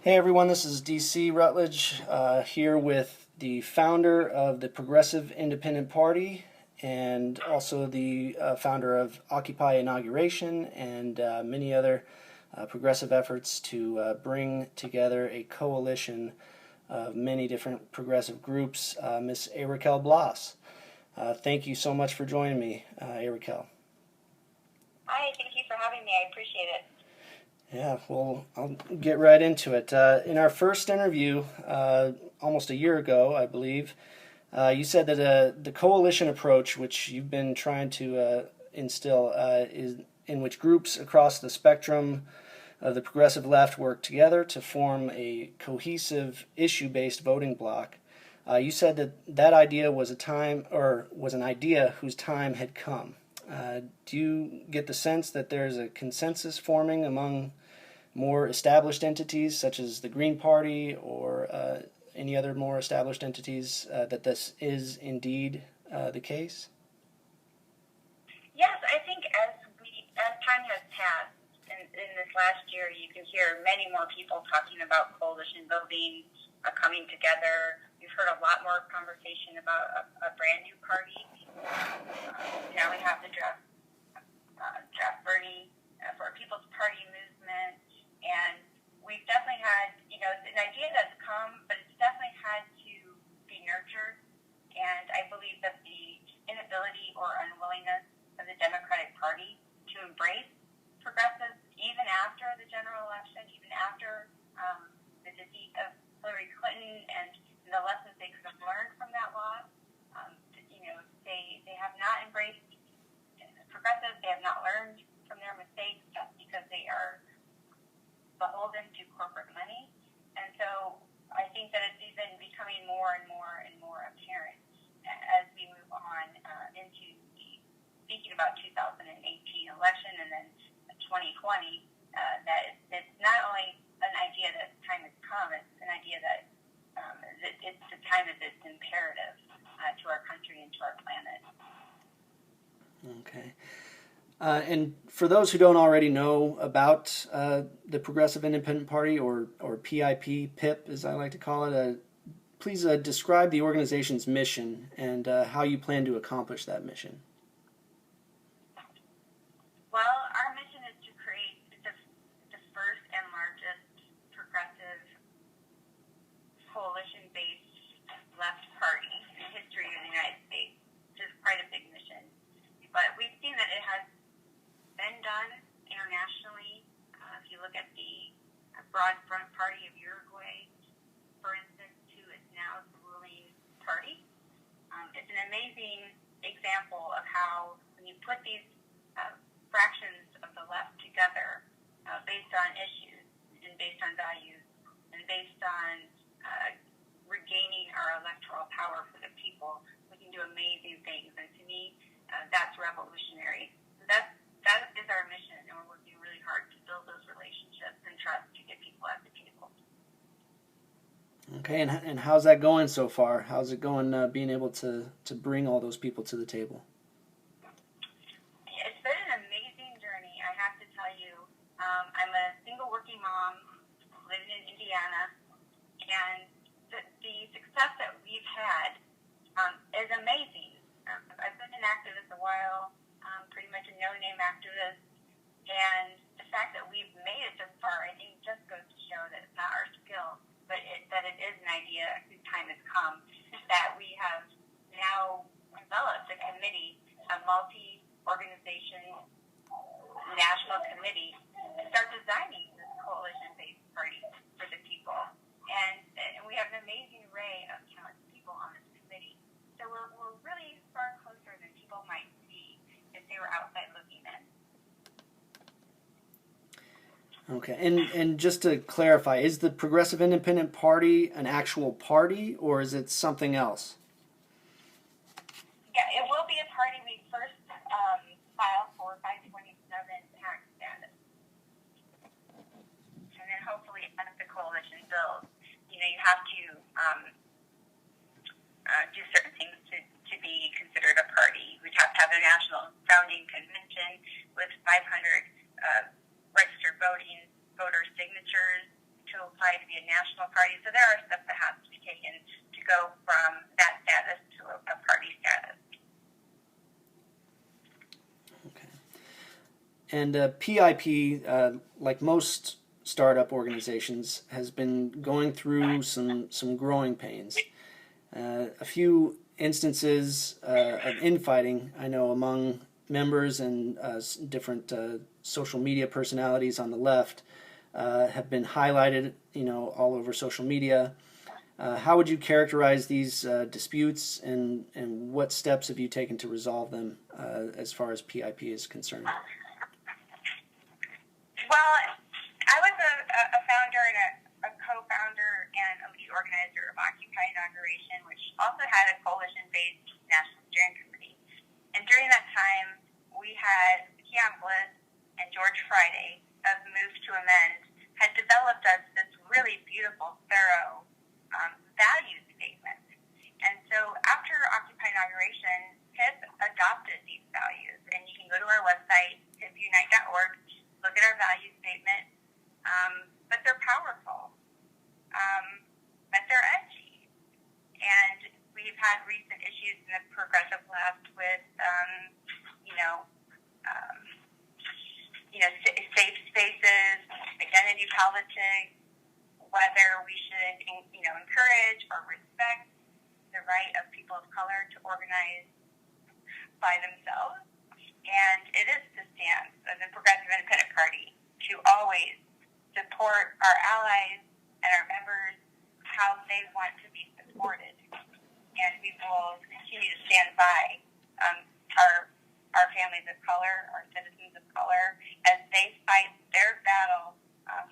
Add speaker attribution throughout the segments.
Speaker 1: Hey everyone, this is DC Rutledge here with the founder of the Progressive Independent Party and also the founder of Occupy Inauguration and many other progressive efforts to bring together a coalition of many different progressive groups, Miss Araquel Bloss. Thank you so much for joining me, Araquel.
Speaker 2: Hi, thank you for having me. I appreciate it.
Speaker 1: Yeah, well, I'll get right into it. In our first interview, almost a year ago, I believe, you said that the coalition approach, which you've been trying to instill, is in which groups across the spectrum of the progressive left work together to form a cohesive issue-based voting bloc. You said that that idea was an idea whose time had come. Do you get the sense that there's a consensus forming among more established entities such as the Green Party or any other more established entities that this is indeed the case?
Speaker 2: Yes, I think as time has passed in this last year, you can hear many more people talking about coalition voting, coming together. We've heard a lot more conversation about a brand new party. Now we have the draft Bernie for a People's Party movement, and we've definitely had, it's an idea that's come, but it's definitely had to be nurtured. And I believe that the inability or unwillingness of the Democratic Party to embrace progressives, even after the general election, even after the defeat of Hillary Clinton and the lessons they could have learned from that loss, they have not embraced progressives. They have not learned from their mistakes just because they are beholden to corporate money. And so I think that it's even becoming more and more and more apparent as we move on into speaking about 2018 election and then 2020, that it's not only an idea that time has come, it's an idea that it's the time that it's imperative to our country and to our planet.
Speaker 1: Okay. And for those who don't already know about the Progressive Independent Party, or PIP, as I like to call it, please describe the organization's mission and how you plan to accomplish that mission.
Speaker 2: Well, our mission is to create the first and largest progressive coalition-based left party in the history of the United States, which is quite a big mission. But we've seen that it has been done internationally. If you look at the Broad Front Party of Uruguay, for instance, who is now the ruling party, it's an amazing example of how when you put these fractions of the left together based on issues and based on values and based on regaining our electoral power for the people, we can do amazing things. And to me, that's revolutionary. That is our mission, and we're working really hard to build those relationships and trust to get people at the table.
Speaker 1: Okay, and how's that going so far? How's it going being able to bring all those people to the table?
Speaker 2: It's been an amazing journey, I have to tell you. I'm a single working mom living in Indiana, and the success that we've had is amazing. I've been an activist a while, pretty much a no-name activist, and the fact that we've made it this far, I think, just goes to show that it's not our skill, but that it is an idea whose time has come, that we have now developed a committee, a multi-organization national committee, to start designing this coalition-based party for the people. And we have an amazing array of talented people on this committee. So we're really far closer than people might see if they were outside looking in.
Speaker 1: Okay, and just to clarify, is the Progressive Independent Party an actual party, or is it something else?
Speaker 2: Yeah, it will be a party. We first filed for 527 tax status. And then hopefully as the coalition builds, you have to do certain things to be considered a party. We'd have to have a national founding convention with 500 registered voter signatures to to apply to be a national party. So there are steps that have to be taken to go from that status to a party status.
Speaker 1: Okay. And PIP, like most startup organizations, has been going through some growing pains. A few instances of infighting, I know, among members and different social media personalities on the left have been highlighted, all over social media. How would you characterize these disputes, and what steps have you taken to resolve them as far as PIP is concerned?
Speaker 2: Well, I was a founder and a co-founder and a lead organizer of Occupy Inauguration, which also had a coalition-based national steering committee. And during that time, we had Araquel Bloss and George Friday of Move to Amend had developed us this really beautiful, thorough value statement. And so after Occupy Inauguration, PIP adopted these values. And you can go to our website, pipunite.org, look at our value statement. But they're powerful. But they're edgy. And we've had recent issues in the progressive left with, safe spaces, identity politics, whether we should, encourage or respect the right of people of color to organize by themselves. And it is the stance of the Progressive Independent Party to always support our allies and our members how they want to be supported. And we will continue to stand by our families of color, our citizens of color, as they fight their battle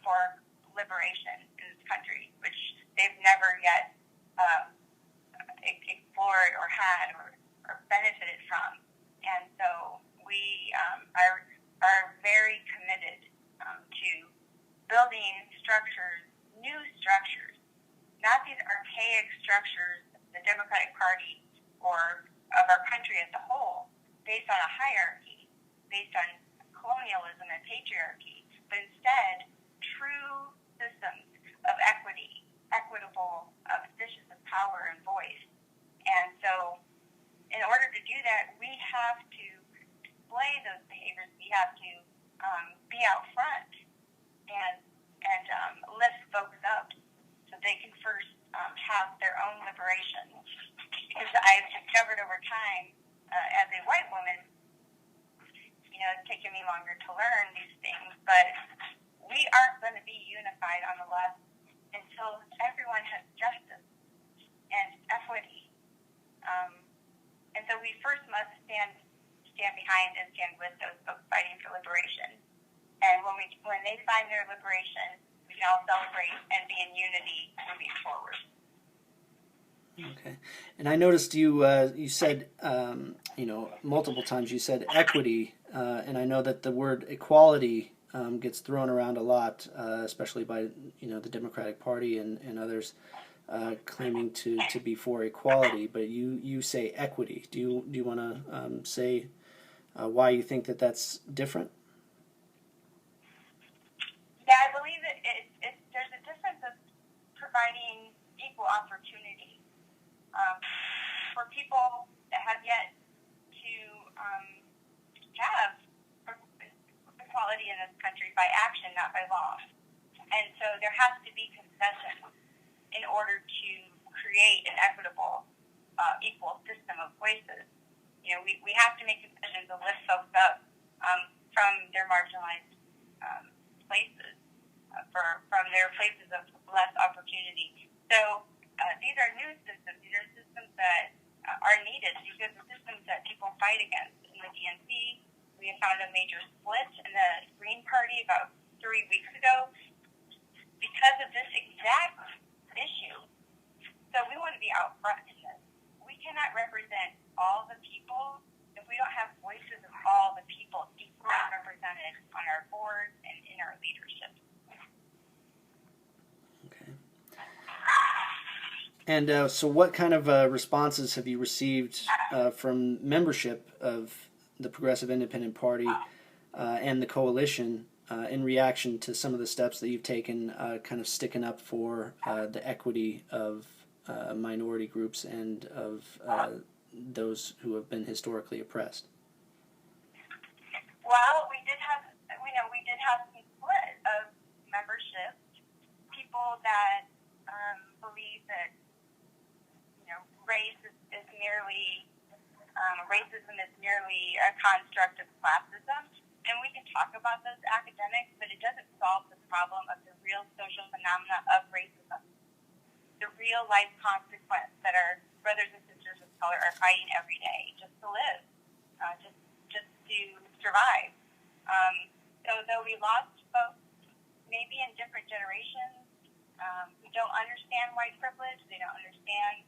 Speaker 2: for liberation in this country, which they've never yet explored or had or benefited from. And so we are very committed to building structures, new structures, not these archaic structures of the Democratic Party or of our country as a whole, based on a hierarchy, based on colonialism and patriarchy, but instead true systems of equity, equitable positions of power and voice. And so in order to do that, we have to display those behaviors. We have to be out front and lift folks up so they can first have their own liberation. Because I've discovered over time, as a white woman, it's taken me longer to learn these things, but we aren't going to be unified on the left until everyone has justice and equity. And so we first must stand behind and stand with those folks fighting for liberation. And when they find their liberation, we can all celebrate and be in unity moving forward.
Speaker 1: Okay, and I noticed you said multiple times you said equity, and I know that the word equality gets thrown around a lot, especially by the Democratic Party and others claiming to be for equality. But you say equity. Do you want to say why you think that's different?
Speaker 2: Yeah, I believe there's a difference of providing equal opportunity. For people that have yet to have equality in this country by action, not by law. And so there has to be concessions in order to create an equitable, equal system of voices. We have to make concessions to lift folks up from their marginalized places, from their places of less opportunity. So these are new systems. These are systems that are needed. These are the systems that people fight against. In the DNC, we have found a major split in the Green Party about 3 weeks ago because of this exact issue. So we want to be out front in this. We cannot represent all the people if we don't have voices of all the people equally represented on our boards and in our leadership.
Speaker 1: And so what kind of responses have you received from membership of the Progressive Independent Party and the coalition in reaction to some of the steps that you've taken, kind of sticking up for the equity of minority groups and of those who have been historically oppressed?
Speaker 2: Well, we did have some split of membership. People that believe that racism is merely a construct of classism, and we can talk about those academics, but it doesn't solve the problem of the real social phenomena of racism, the real life consequence that our brothers and sisters of color are fighting every day just to live, just to survive. So though we lost folks, maybe in different generations, who don't understand white privilege, they don't understand,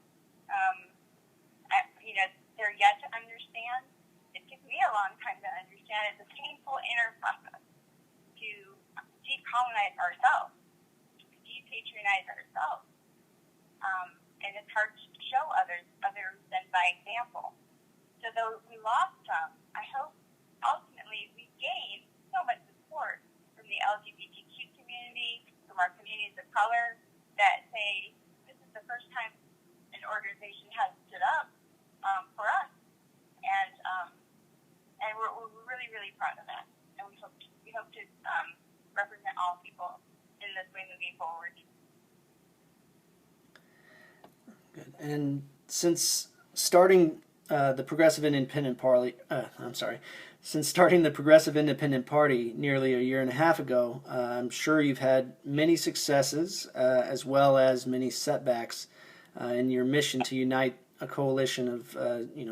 Speaker 2: they're yet to understand. It took me a long time to understand. It's a painful inner process to decolonize ourselves, to depatronize ourselves. And it's hard to show others than by example. So though we lost some, I hope ultimately we gained so much support from the LGBTQ community, from our communities of color, that say this is the first time an organization has stood up for us, and we're really, really proud of that, and we hope to represent all people in this way moving forward.
Speaker 1: Good. And since starting the Progressive Independent Party, since starting the Progressive Independent Party nearly a year and a half ago, I'm sure you've had many successes as well as many setbacks in your mission to unite a coalition of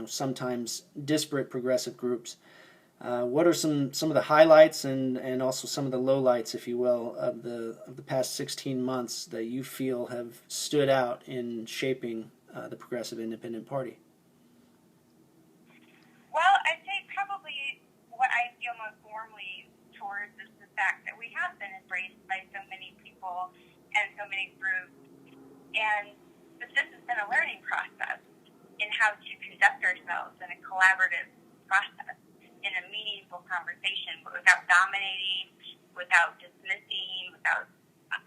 Speaker 1: sometimes disparate progressive groups. What are some of the highlights and also some of the lowlights, if you will, of the past 16 months that you feel have stood out in shaping the Progressive Independent Party?
Speaker 2: Well, I'd say probably what I feel most warmly towards is the fact that we have been embraced by so many people and so many groups, and that this has been a learning process in how to conduct ourselves in a collaborative process, in a meaningful conversation, but without dominating, without dismissing, without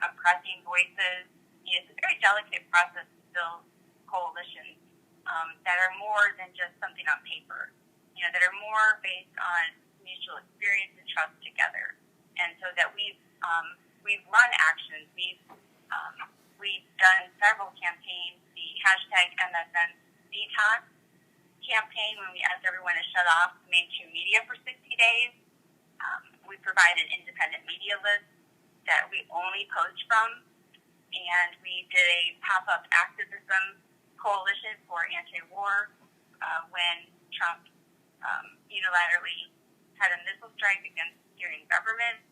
Speaker 2: oppressing voices. It's a very delicate process to build coalitions that are more than just something on paper, that are more based on mutual experience and trust together. And so that we've run actions, we've done several campaigns, the hashtag MSN Detox campaign, when we asked everyone to shut off mainstream media for 60 days. We provided independent media lists that we only post from, and we did a pop-up activism coalition for anti-war when Trump unilaterally had a missile strike against Syrian government,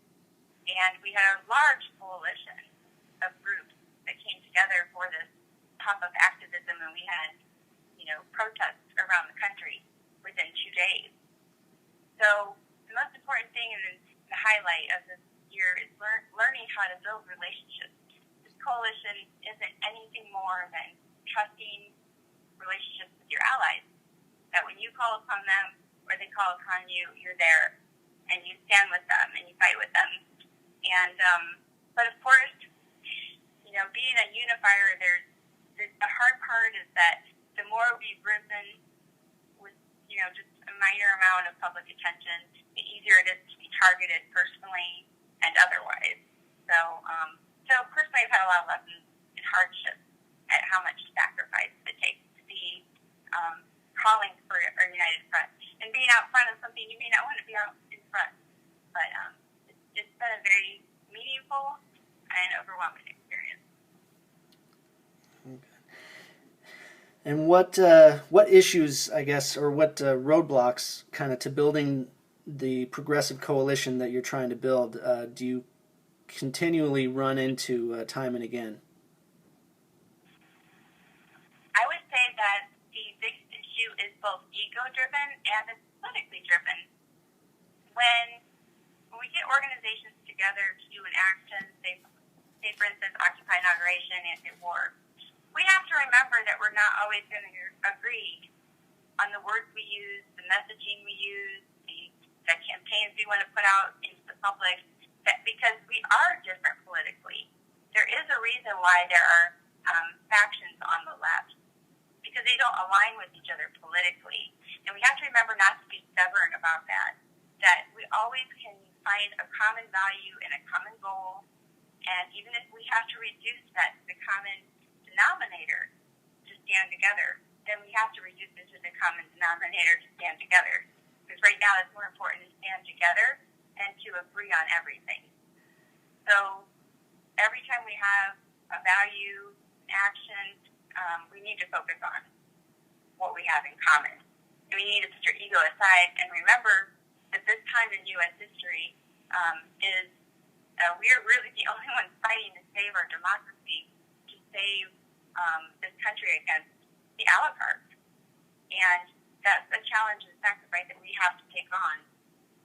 Speaker 2: and we had a large coalition of groups that came together for this pop-up activism, and we had protests around the country within 2 days. So the most important thing and the highlight of this year is learning how to build relationships. This coalition isn't anything more than trusting relationships with your allies, that when you call upon them or they call upon you, you're there and you stand with them and you fight with them. And but of course, being a unifier, the hard part is that the more we've risen with, just a minor amount of public attention, the easier it is to be targeted personally and otherwise. So personally, I've had a lot of lessons in hardship at how much sacrifice it takes to be calling for a united front and being out front of something you may not want to be out in front. But it's been a very meaningful and overwhelming experience.
Speaker 1: Okay. And what issues, I guess, or what roadblocks kind of to building the progressive coalition that you're trying to build do you continually run into time and again?
Speaker 2: I would say that the biggest issue is both ego-driven and it's politically driven. When we get organizations together to do an action, say for instance, Occupy Inauguration, anti-war, we have to remember that we're not always going to agree on the words we use, the messaging we use, the campaigns we want to put out into the public, because we are different politically. There is a reason why there are factions on the left, because they don't align with each other politically. And we have to remember not to be stubborn about that we always can find a common value and a common goal, and even if we have to reduce that to the common denominator to stand together, then we have to reduce it to the common denominator to stand together. Because right now it's more important to stand together and to agree on everything. So every time we have a value, action, we need to focus on what we have in common. And we need to put your ego aside and remember that this time in U.S. history we're really the only ones fighting to save our democracy, to save this country against the oligarchs. And that's a challenge and sacrifice that we have to take on.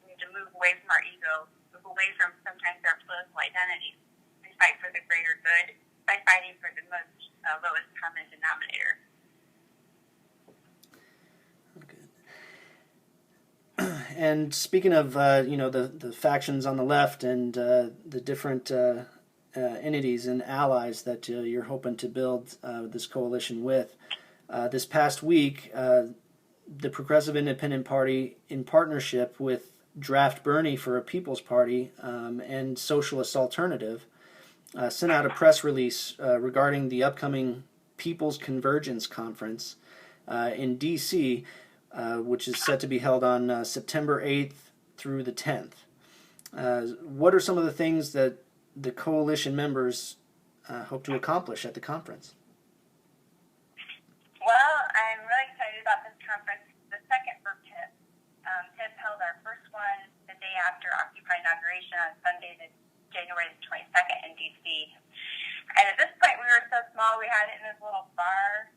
Speaker 2: We need to move away from our ego, move away from sometimes our political identities, and fight for the greater good by fighting for the most lowest common denominator.
Speaker 1: And speaking of the factions on the left and the different entities and allies that you're hoping to build this coalition with, this past week, the Progressive Independent Party, in partnership with Draft Bernie for a People's Party and Socialist Alternative, sent out a press release regarding the upcoming People's Convergence Conference in D.C., which is set to be held on September 8th through the 10th. What are some of the things that the coalition members hope to accomplish at the conference?
Speaker 2: Well, I'm really excited about this conference. The second for TIP. TIP held our first one the day after Occupy inauguration on Sunday, January the 22nd in D.C. And at this point, we were so small, we had it in this little bar.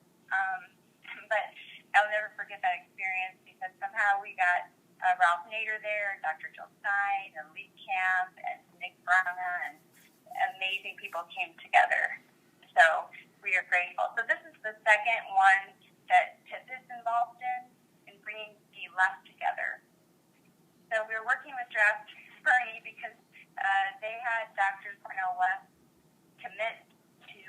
Speaker 2: But I'll never forget that experience because somehow we got Ralph Nader there, Dr. Jill Stein, and Lee Camp, and Nick Brana, and amazing people came together. So we are grateful. So this is the second one that TIP is involved in bringing the left together. So we were working with Draft Bernie because they had Dr. Cornel West commit to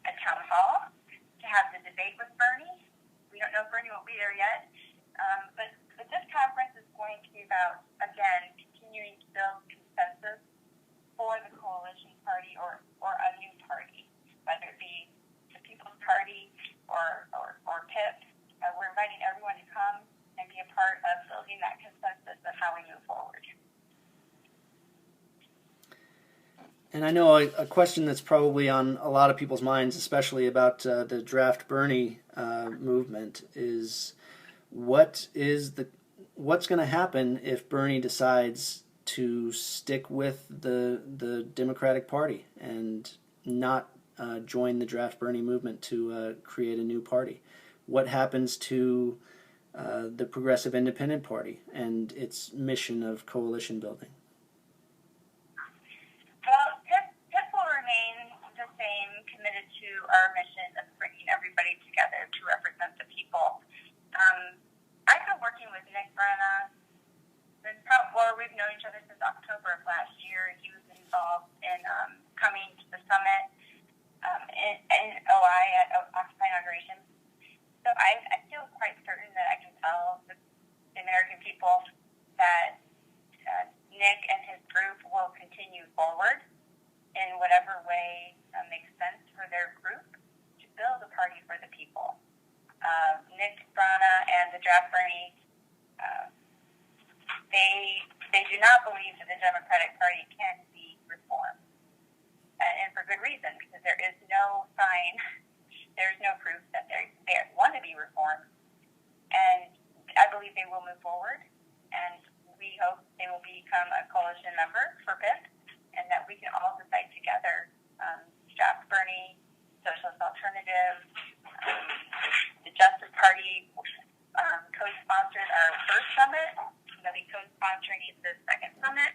Speaker 2: a town hall to have the debate with Bernie. We don't know if Bernie will be there yet, but this conference is going to be about, again, continuing to build consensus for the coalition party or a new party, whether it be the People's Party or PIP. We're inviting everyone to come and be a part of building that consensus of how we move forward.
Speaker 1: And I know a question that's probably on a lot of people's minds, especially about the Draft Bernie movement, is what's going to happen if Bernie decides to stick with the Democratic Party and not join the Draft Bernie movement to create a new party? What happens to the Progressive Independent Party and its mission of coalition building?
Speaker 2: Well, TIP will remain the same, committed to our mission of bringing everybody together to represent the people. I've been working with Nick Brana we've known each other since October of last year. He was involved in coming to the summit in OI at Occupy inauguration. So I feel quite certain that I can tell the American people that Nick and his group will continue forward in whatever way makes sense for their group to build a party for the people. Nick Brana and the Draft Bernie, they do not believe that the Democratic Party can be reformed. And for good reason, because there is no sign, there's no proof that they want to be reformed. And I believe they will move forward, and we hope they will become a coalition member for PIP, and that we can all decide together. Draft Bernie, Socialist Alternative, the Justice Party co-sponsored our first summit. They'll be co-sponsoring the second summit,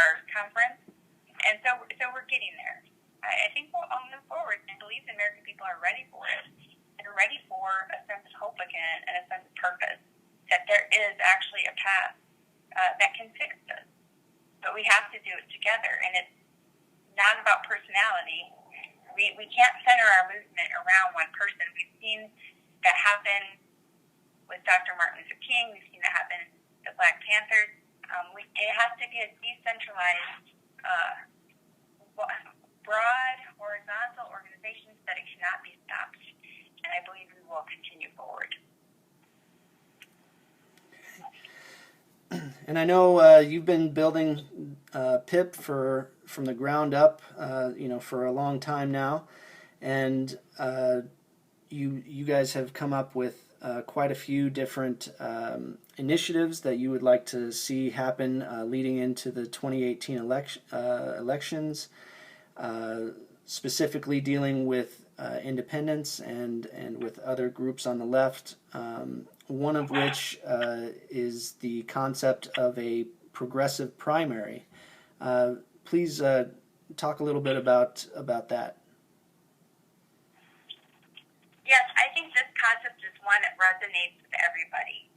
Speaker 2: or conference. And so we're getting there. I think we'll all move forward. I believe the American people are ready for it. They're ready for a sense of hope again and a sense of purpose, that there is actually a path that can fix this. But we we have to do it together, and it's not about personality. We can't center our movement around one person. We've seen that happen with Dr. Martin Luther King. We've seen that happen with the Black Panthers. It has to be a decentralized, broad, horizontal organization so that it cannot be stopped. And I believe we will continue forward.
Speaker 1: And I know you've been building PIP from the ground up, for a long time now, and you guys have come up with quite a few different initiatives that you would like to see happen leading into the 2018 elections, specifically dealing with independents and with other groups on the left. One of which is the concept of a progressive primary. Please talk a little bit about that.
Speaker 2: Yes, I think this concept is one that resonates with everybody.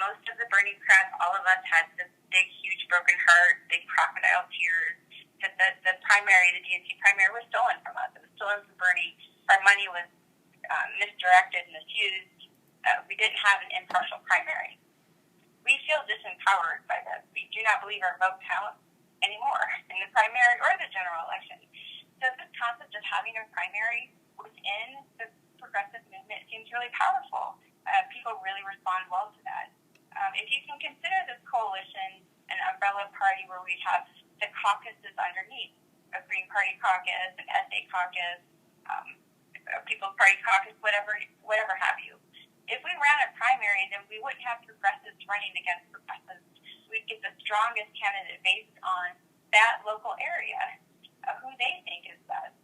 Speaker 2: Most of the Bernie crowd, all of us had this big, huge broken heart, big crocodile tears. That the primary, the DNC primary, was stolen from us. It was stolen from Bernie. Our money was misdirected and misused. We didn't have an impartial primary. We feel disempowered by this. We do not believe our vote counts anymore in the primary or the general election. So this concept of having a primary within the progressive movement seems really powerful. People really respond well to that. If you can consider this coalition an umbrella party where we have the caucuses underneath, a Green Party caucus, an SA caucus, a People's Party caucus, whatever have you. If we ran a primary, then we wouldn't have progressives running against progressives. We'd get the strongest candidate based on that local area, who they think is best.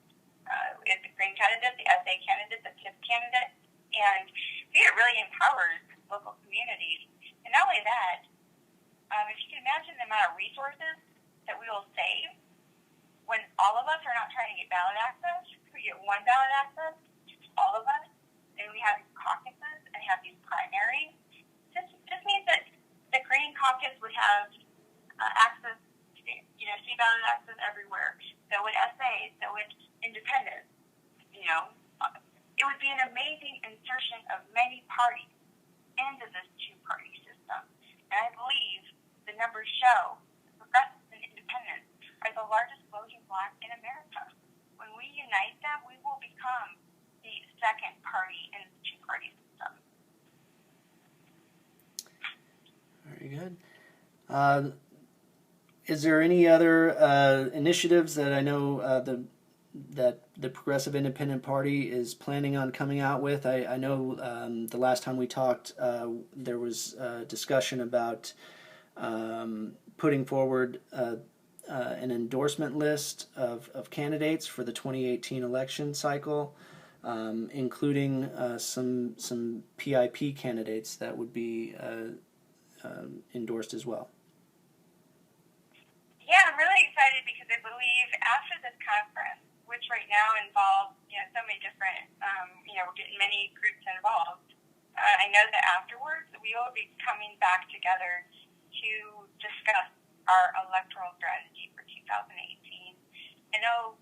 Speaker 2: It's the Green candidate, the SA candidate, the TIP candidate, and it really empowers local communities. And not only that, if you can imagine the amount of resources that we will save when all of us are not trying to get ballot access, we get one ballot access, all of us, and we have caucuses and have these primaries. This means that the Green Caucus would have access, see ballot access everywhere. So would SA, so would independents. It would be an amazing insertion of many parties into this two-party system. And I believe the numbers show progressives and independents are the largest voting bloc in America. When we unite them, we will become the second party in the two-party system.
Speaker 1: Very good. Is there any other initiatives that I know that the Progressive Independent Party is planning on coming out with? I know the last time we talked, there was discussion about putting forward an endorsement list of candidates for the 2018 election cycle, including some PIP candidates that would be endorsed as well.
Speaker 2: Yeah, I'm really excited because I believe after this conference, which right now involves so many different, we're getting many groups involved. I know that afterwards we will be coming back together to discuss our electoral strategy for 2018. I know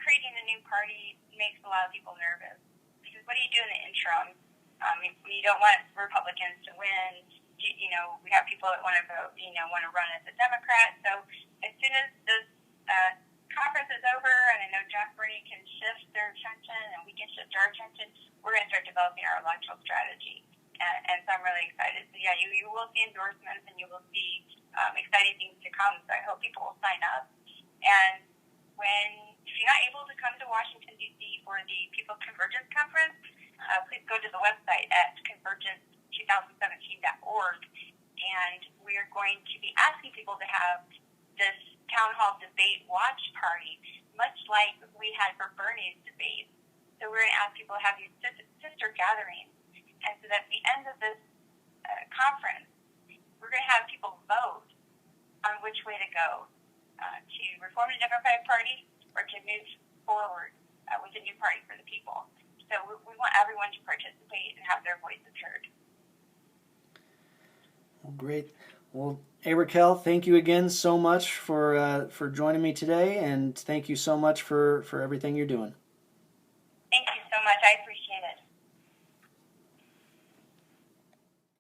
Speaker 2: creating a new party makes a lot of people nervous because what do you do in the interim? You don't want Republicans to win. We have people that want to vote, want to run as a Democrat. So as soon as this conference is over, and I know Jack Bernie can shift their attention and we can shift our attention, we're going to start developing our electoral strategy. And so I'm really excited. So yeah, you will see endorsements and you will see exciting things to come. So I hope people will sign up. And if you're not able to come to Washington, D.C. for the People's Convergence Conference, please go to the website at convergence2017.org. And we are going to be asking people to have this town hall debate watch party, much like we had for Bernie's debate. So we're going to ask people to have these sister gatherings. And so that at the end of this conference, we're going to have people vote on which way to go, to reform the Democratic Party or to move forward with a new party for the people. So we want everyone to participate and have their voices heard.
Speaker 1: Well, great. Well, Hey Raquel, thank you again so much for joining me today, and thank you so much for everything you're doing.
Speaker 2: Thank you so much. I appreciate it.